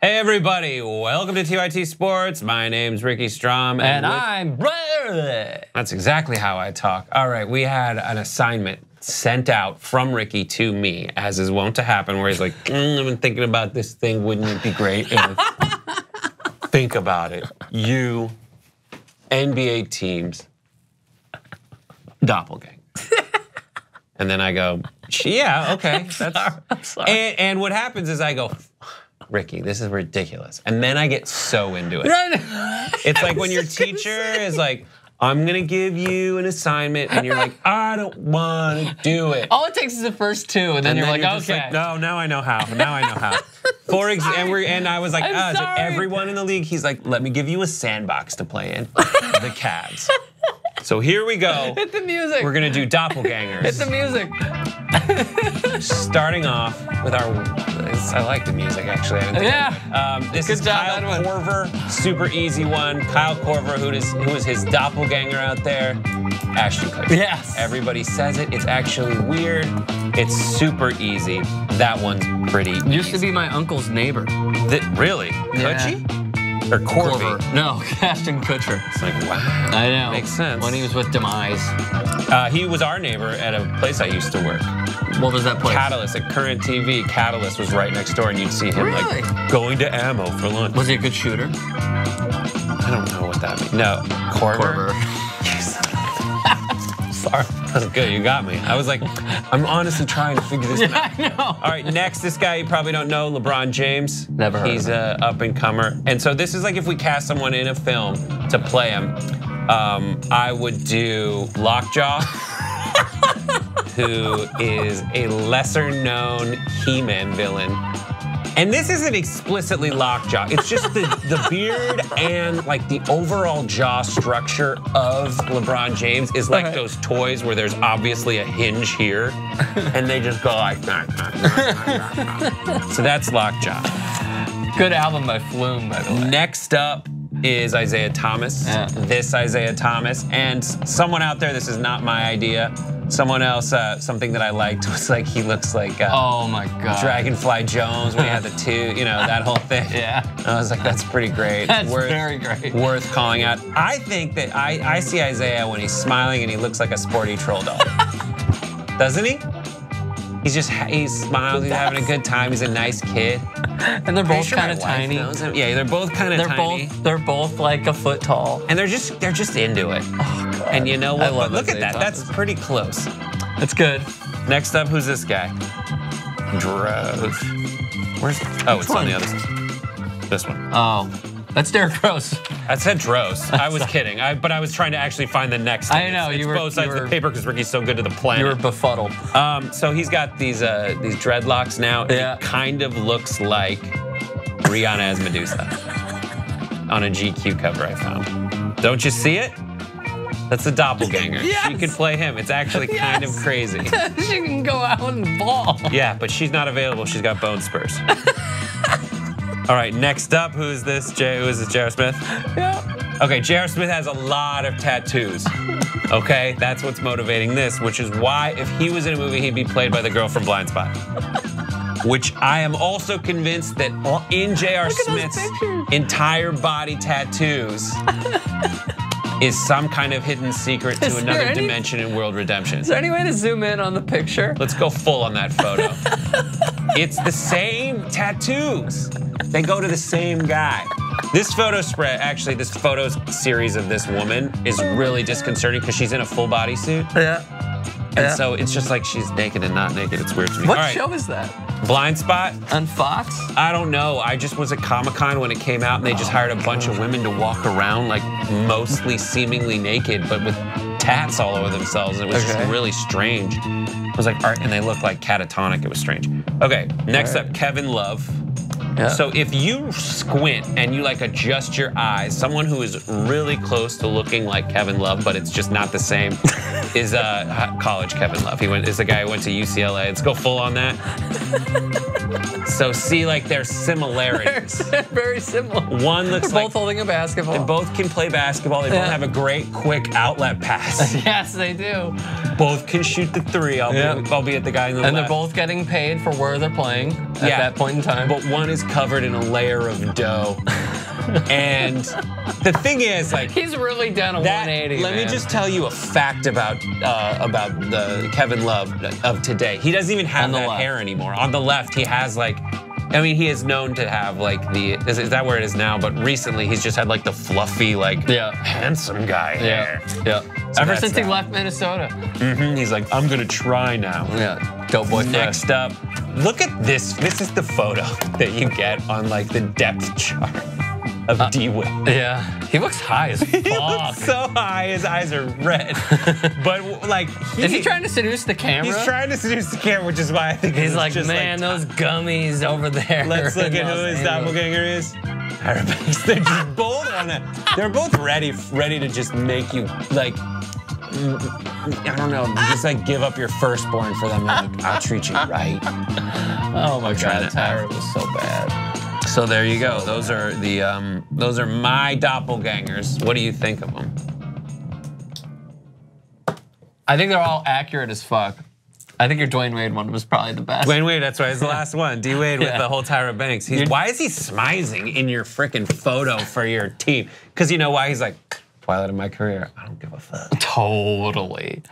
Hey everybody, welcome to TYT Sports. My name's Ricky Strom. And I'm Brett Erlich. That's exactly how I talk. All right, we had an assignment sent out from Ricky to me, as is wont to happen, where he's like, I've been thinking about this thing. Wouldn't it be great if... Think about it. You, NBA teams, doppelgangers. And then I go, yeah, okay. I'm sorry. And what happens is I go, Ricky, this is ridiculous. And then I get so into it. It's like when your teacher is like, I'm gonna give you an assignment, and you're like, I don't wanna do it. All it takes is the first two, and then you're like, okay. Like, no, now I know how, now I know how. For example, and I was like, is it everyone in the league? He's like, let me give you a sandbox to play in, the Cavs. So here we go. Hit the music. We're gonna do doppelgangers. Hit the music. Starting off with our, I like the music actually. This is Kyle Korver, super easy one. Kyle Korver, who is his doppelganger out there, Ashton Kutcher. Yes. Everybody says it. It's actually weird. It's super easy. That one's pretty Used to be my uncle's neighbor. Really? Yeah. Kutcher? Or Korver? No, Ashton Kutcher. It's like, wow. I know. Makes sense. When he was with Demise. He was our neighbor at a place I used to work. What was that place? Catalyst at Current TV. Catalyst was right next door, and you'd see him like going to ammo for lunch. Was he a good shooter? I don't know what that means. No, Korver. Yes. Sorry, that's good. You got me. I was like, I'm honestly trying to figure this out. I know. All right, next, this guy you probably don't know, LeBron James. Never heard He's a up and comer, and so this is like if we cast someone in a film to play him. I would do Lockjaw, who is a lesser-known He-Man villain. And this isn't explicitly Lockjaw. It's just the beard and like the overall jaw structure of LeBron James is like those toys where there's obviously a hinge here, and they just go like that. So that's Lockjaw. Good album by Flume, by the way. Next up is Isaiah Thomas. Yeah. This Isaiah Thomas, and someone out there. This is not my idea. Someone else, something that I liked was like he looks like oh my god, Dragonfly Jones when he had the two, that whole thing. Yeah. I was like, that's pretty great. That's very great. Worth calling out. I think that I see Isaiah when he's smiling and he looks like a sporty troll doll. Doesn't he? He smiles, he's having a good time, he's a nice kid. And they're both kind of tiny. Yeah, they're both kind of tiny. They're both like a foot tall. And they're just into it. Oh, God. And you know what? Look at that. That's pretty close. That's good. Next up, who's this guy? Drove. Where's? Oh, it's on the other side. This one. Oh, that's Derrick Rose. I said Droz. I was kidding. But I was trying to actually find the next thing. I know. It's both sides of the paper because Ricky's so good to the planet. You were befuddled. So he's got these dreadlocks now. Yeah. It kind of looks like Rihanna as Medusa on a GQ cover I found. Don't you see it? That's a doppelganger. Yes. She could play him. It's actually kind of crazy. She can go out and ball. Yeah, but she's not available. She's got bone spurs. All right, next up, who is this? Who is this, J.R. Smith? Yeah. Okay, J.R. Smith has a lot of tattoos. Okay, that's what's motivating this, which is why if he was in a movie, he'd be played by the girl from Blind Spot. Which I am also convinced that in J.R. Smith's entire body tattoos is some kind of hidden secret to another dimension in World Redemption. Is there any way to zoom in on the picture? Let's go full on that photo. It's the same tattoos. They go to the same guy. This photo spread, actually, this photo series of this woman is really disconcerting because she's in a full bodysuit. Yeah. And so it's just like she's naked and not naked. It's weird to me. What show is that? Blind Spot. On Fox? I don't know. I just was at Comic-Con when it came out, and they just hired a bunch of women to walk around like mostly seemingly naked, but with tats all over themselves. It was just really strange. It was like art, and they looked like catatonic. It was strange. Okay, next up, Kevin Love. Yeah. So if you squint and you like adjust your eyes, someone who is really close to looking like Kevin Love, but it's just not the same, is college Kevin Love. Is the guy who went to UCLA. Let's go full on that. So see, like, there's similarities. They're very similar. One looks They're both holding a basketball. They both can play basketball. They both have a great, quick outlet pass. Yes, they do. Both can shoot the three, albeit the guy in the left. And they're both getting paid for where they're playing at that point in time. But one is covered in a layer of dough. And the thing is, like, he's really done a 180. Let me just tell you a fact about the Kevin Love of today. He doesn't even have that hair anymore. On the left, he has like, I mean, he is known to have like is that where it is now? But recently, he's just had like the fluffy, like handsome guy hair. Yeah. So ever since he left Minnesota. He's like, I'm gonna try now. Yeah. Dope boy. Next up, look at this. This is the photo that you get on like the depth chart of D-Wade. Yeah, he looks high as fuck. He looks so high, his eyes are red. But like, is he trying to seduce the camera? He's trying to seduce the camera, which is why I think he's like, man, those gummies over there. Let's look at who his doppelganger is. Tyra Banks. They're just both they're both ready to just make you like, I don't know, just like give up your firstborn for them. Like, I'll treat you right. Oh my God, Tyra was so bad. So there you go. Those are my doppelgangers. What do you think of them? I think they're all accurate as fuck. I think your Dwayne Wade one was probably the best. Dwayne Wade, that's right. It's the last one. D-Wade with the whole Tyra Banks. Why is he smizing in your freaking photo for your team? Because you know why? He's like, twilight of my career. I don't give a fuck. Totally.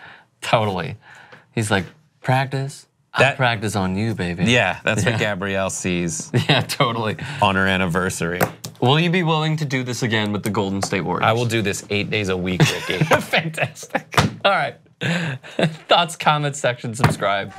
He's like, practice. I practice on you, baby. Yeah, that's what Gabrielle sees. Yeah, totally. On her anniversary. Will you be willing to do this again with the Golden State Warriors? I will do this 8 days a week, Ricky. Fantastic. All right. Thoughts, comments section, subscribe.